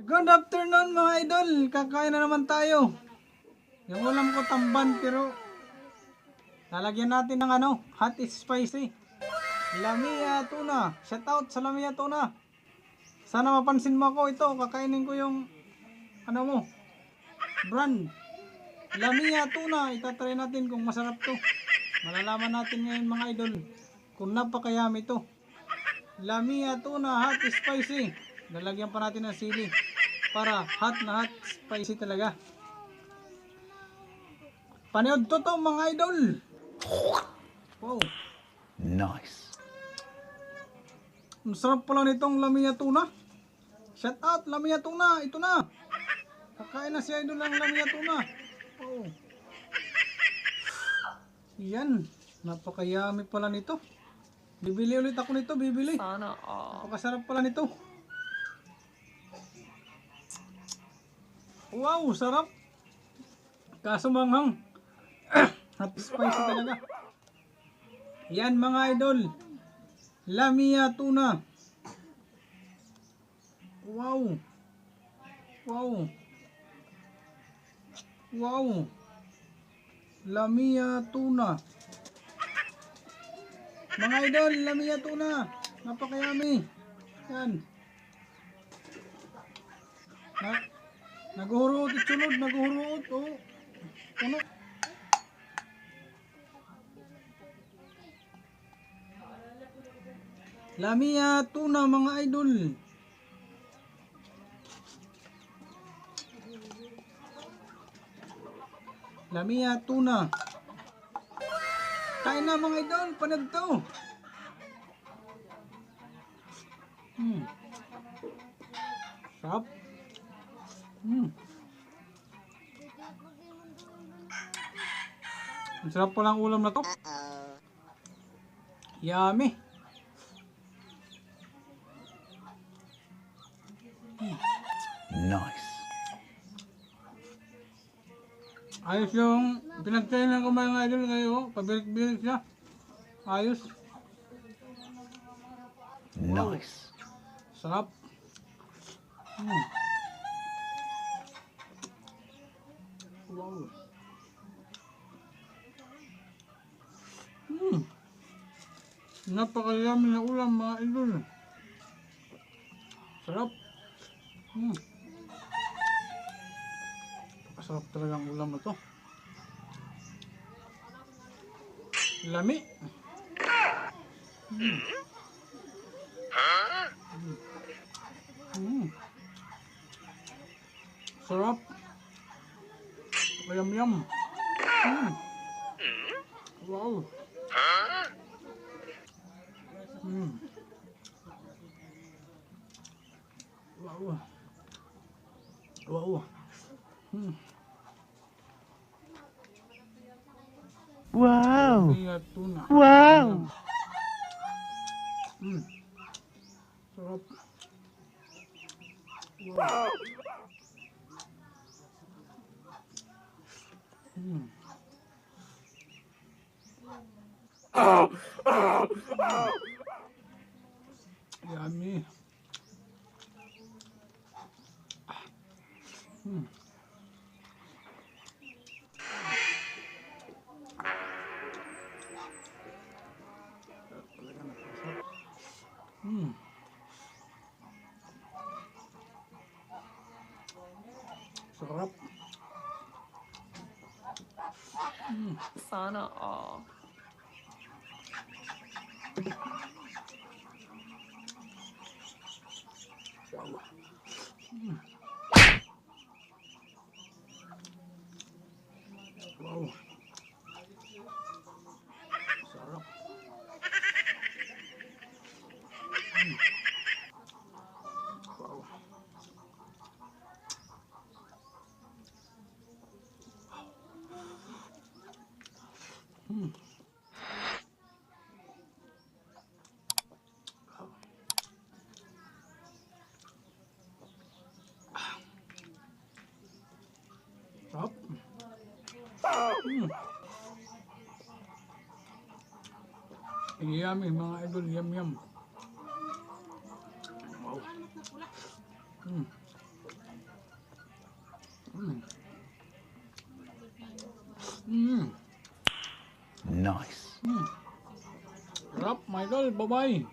Good afternoon mga idol. Kakain na naman tayo. Yung ulam ko tamban pero lalagyan natin ng hot spicy. Lamia tuna. Shout out sa Lamia tuna. Sana mapansin mo ako ito. Kakainin ko yung brand. Lamia tuna. Itatry natin kung masarap to. Malalaman natin ngayon mga idol kung napakayami to. Lamia tuna hot spicy. Lalagyan pa natin ng sili para hot na hot spicy talaga. Panood to mga idol. Wow. Nice. Ang sarap pala nitong Lamia tuna. Shout out Lamia tuna. Ito na. Kakain na si idol ng Lamia tuna. Wow. Yan. Napakayami pala nito. Bibili ulit ako nito. Bibili. Sana Napakasarap pala nito. Wow, sarap. Kaso manghang. Hot spicy talaga. Yan mga idol. Lamia tuna. Wow. Wow. Wow. Lamia tuna. Mga idol, Lamia tuna. Napakayami. Yan. Naguhurot at sunod, naguhurot. Oh. Ano? Lamia tuna mga idol. Lamia tuna. Kain na mga idol, panag to. Sarap. Ang sarap palang ulam na to. Yummy. Nice. Ayos yung pinagkainan ko mga idol ngayon. Pabirik-birik siya. Ayos. Nice. Sarap. Wow. Napakayami na ulam mga idol. Sarap. Sarap talaga ang ulam na to. Lami. Sarap. Yum. Wow. Wow. Wow. Wow. Lamia tuna. Wow. Sarap. Wow. Yummy. Sarap. Sana all. Wow. Sarap. Wow. Sarap. Yummy mga idol, yum. Wow. Mm. Nice. Mm. Sarap, my idol. Bye-bye.